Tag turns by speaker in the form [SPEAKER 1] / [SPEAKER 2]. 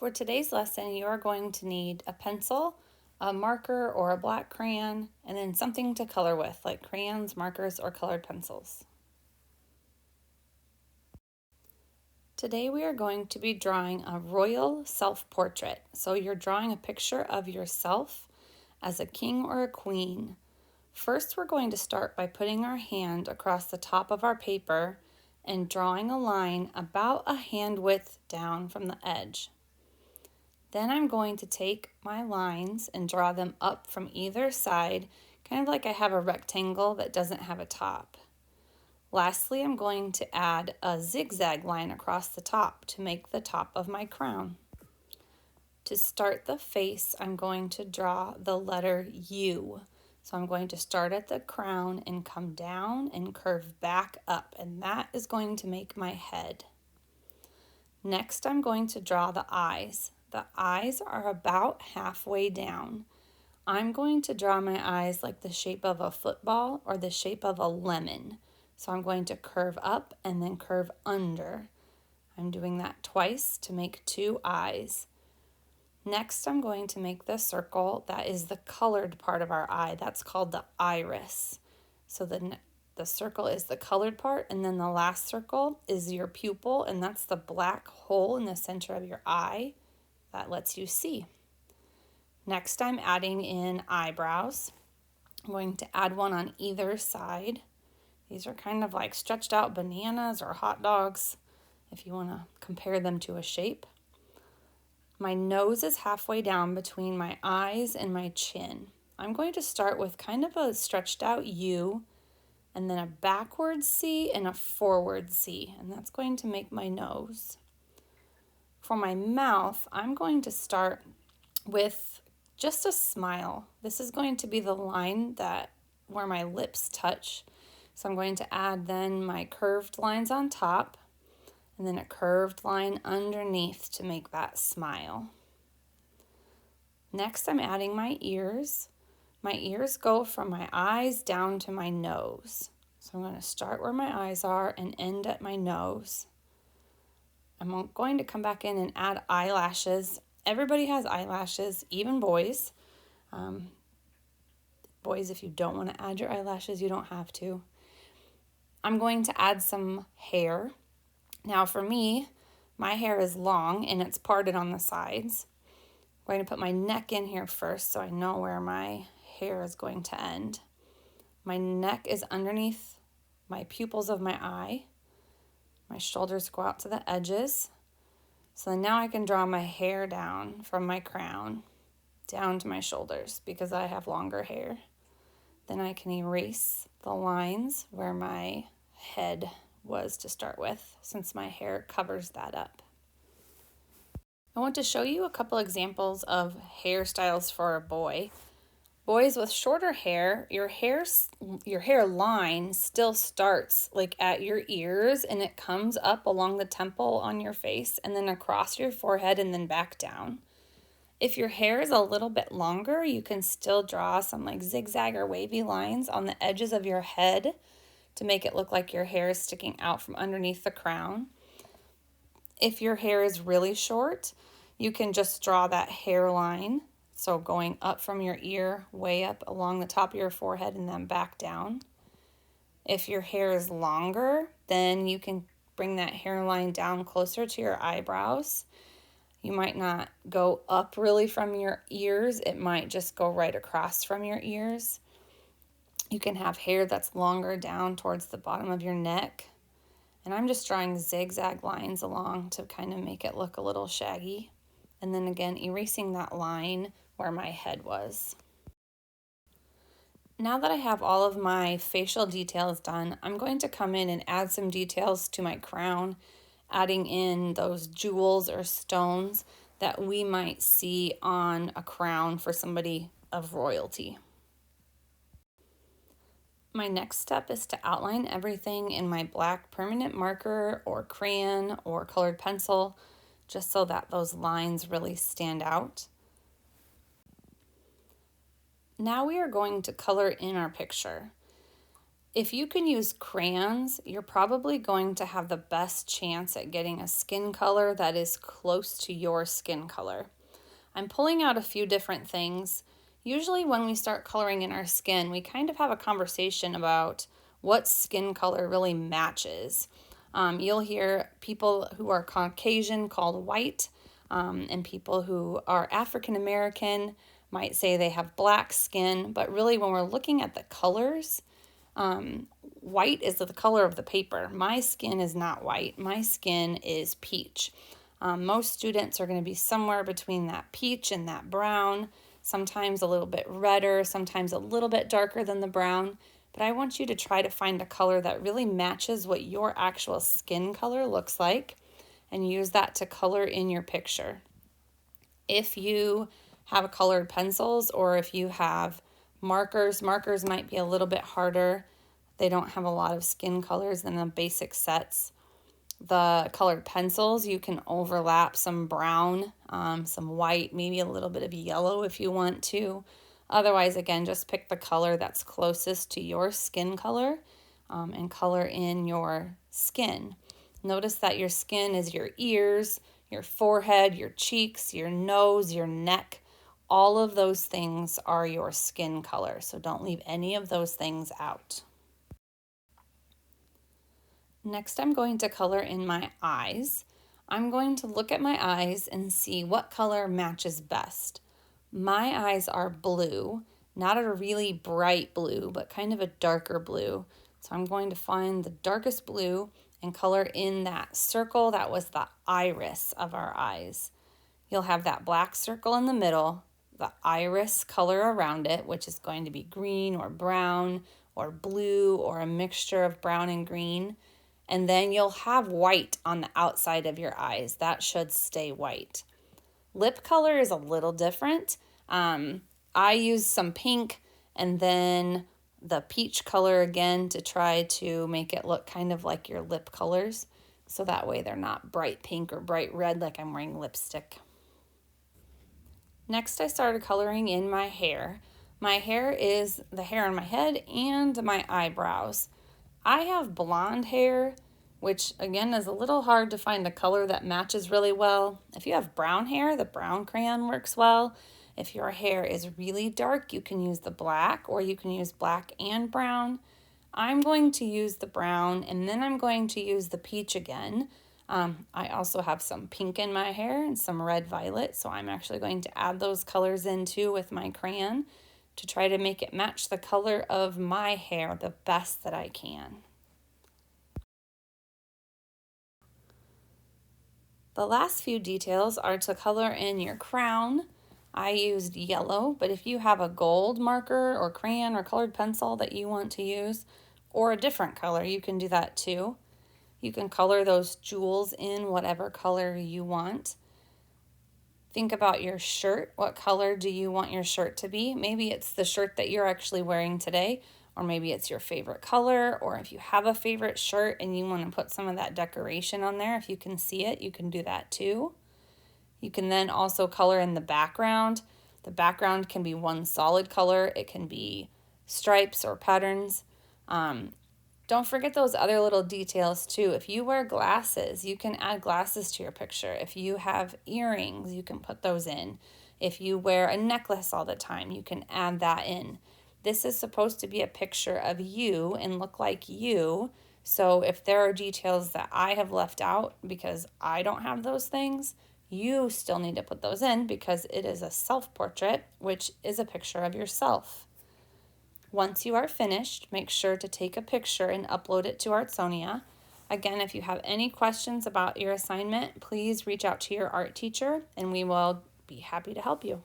[SPEAKER 1] For today's lesson, you are going to need a pencil, a marker or a black crayon, and then something to color with, like crayons, markers, or colored pencils. Today we are going to be drawing a royal self-portrait. So you're drawing a picture of yourself as a king or a queen. First, we're going to start by putting our hand across the top of our paper and drawing a line about a hand width down from the edge. Then I'm going to take my lines and draw them up from either side, kind of like I have a rectangle that doesn't have a top. Lastly, I'm going to add a zigzag line across the top to make the top of my crown. To start the face, I'm going to draw the letter U. So I'm going to start at the crown and come down and curve back up, and that is going to make my head. Next, I'm going to draw the eyes. The eyes are about halfway down. I'm going to draw my eyes like the shape of a football or the shape of a lemon. So I'm going to curve up and then curve under. I'm doing that twice to make two eyes. Next, I'm going to make the circle that is the colored part of our eye. That's called the iris. So the circle is the colored part, and then the last circle is your pupil, and that's the black hole in the center of your eye that lets you see. Next, I'm adding in eyebrows. I'm going to add one on either side. These are kind of like stretched out bananas or hot dogs, if you want to compare them to a shape. My nose is halfway down between my eyes and my chin. I'm going to start with kind of a stretched out U, and then a backward C and a forward C, and that's going to make my nose. For my mouth, I'm going to start with just a smile. This is going to be the line where my lips touch. So I'm going to add then my curved lines on top and then a curved line underneath to make that smile. Next, I'm adding my ears. My ears go from my eyes down to my nose. So I'm going to start where my eyes are and end at my nose. I'm going to come back in and add eyelashes. Everybody has eyelashes, even boys. Boys, if you don't want to add your eyelashes, you don't have to. I'm going to add some hair. Now for me, my hair is long and it's parted on the sides. I'm going to put my neck in here first so I know where my hair is going to end. My neck is underneath my pupils of my eye. My shoulders go out to the edges. So now I can draw my hair down from my crown down to my shoulders because I have longer hair. Then I can erase the lines where my head was to start with, since my hair covers that up. I want to show you a couple examples of hairstyles for a boy. Boys with shorter hair, your hair line still starts like at your ears and it comes up along the temple on your face and then across your forehead and then back down. If your hair is a little bit longer, you can still draw some like zigzag or wavy lines on the edges of your head to make it look like your hair is sticking out from underneath the crown. If your hair is really short, you can just draw that hairline, so going up from your ear, way up along the top of your forehead and then back down. If your hair is longer, then you can bring that hairline down closer to your eyebrows. You might not go up really from your ears. It might just go right across from your ears. You can have hair that's longer down towards the bottom of your neck. And I'm just drawing zigzag lines along to kind of make it look a little shaggy. And then again, erasing that line where my head was. Now that I have all of my facial details done, I'm going to come in and add some details to my crown, adding in those jewels or stones that we might see on a crown for somebody of royalty. My next step is to outline everything in my black permanent marker or crayon or colored pencil, just so that those lines really stand out. Now we are going to color in our picture. If you can use crayons, you're probably going to have the best chance at getting a skin color that is close to your skin color. I'm pulling out a few different things. Usually when we start coloring in our skin, we kind of have a conversation about what skin color really matches. You'll hear people who are Caucasian called white, and people who are African American might say they have black skin, but really when we're looking at the colors, white is the color of the paper. My skin is not white. My skin is peach. Most students are going to be somewhere between that peach and that brown, sometimes a little bit redder, sometimes a little bit darker than the brown. But I want you to try to find a color that really matches what your actual skin color looks like and use that to color in your picture. If you have colored pencils or if you have markers might be a little bit harder. They don't have a lot of skin colors in the basic sets. The colored pencils, you can overlap some brown, some white, maybe a little bit of yellow if you want to. Otherwise, again, just pick the color that's closest to your skin color and color in your skin. Notice that your skin is your ears, your forehead, your cheeks, your nose, your neck. All of those things are your skin color, so don't leave any of those things out. Next, I'm going to color in my eyes. I'm going to look at my eyes and see what color matches best. My eyes are blue, not a really bright blue, but kind of a darker blue. So I'm going to find the darkest blue and color in that circle that was the iris of our eyes. You'll have that black circle in the middle, the iris color around it, which is going to be green or brown or blue or a mixture of brown and green. And then you'll have white on the outside of your eyes. That should stay white. Lip color is a little different. I use some pink and then the peach color again to try to make it look kind of like your lip colors. So that way they're not bright pink or bright red like I'm wearing lipstick. Next, I started coloring in my hair. My hair is the hair on my head and my eyebrows. I have blonde hair, which again is a little hard to find a color that matches really well. If you have brown hair, the brown crayon works well. If your hair is really dark, you can use the black or you can use black and brown. I'm going to use the brown and then I'm going to use the peach again. I also have some pink in my hair and some red violet, so I'm actually going to add those colors in too with my crayon to try to make it match the color of my hair the best that I can. The last few details are to color in your crown. I used yellow, but if you have a gold marker or crayon or colored pencil that you want to use, or a different color, you can do that too. You can color those jewels in whatever color you want. Think about your shirt. What color do you want your shirt to be? Maybe it's the shirt that you're actually wearing today, or maybe it's your favorite color, or if you have a favorite shirt and you want to put some of that decoration on there, if you can see it, you can do that too. You can then also color in the background. The background can be one solid color. It can be stripes or patterns. Don't forget those other little details too. If you wear glasses, you can add glasses to your picture. If you have earrings, you can put those in. If you wear a necklace all the time, you can add that in. This is supposed to be a picture of you and look like you. So if there are details that I have left out because I don't have those things, you still need to put those in because it is a self-portrait, which is a picture of yourself. Once you are finished, make sure to take a picture and upload it to Artsonia. Again, if you have any questions about your assignment, please reach out to your art teacher and we will be happy to help you.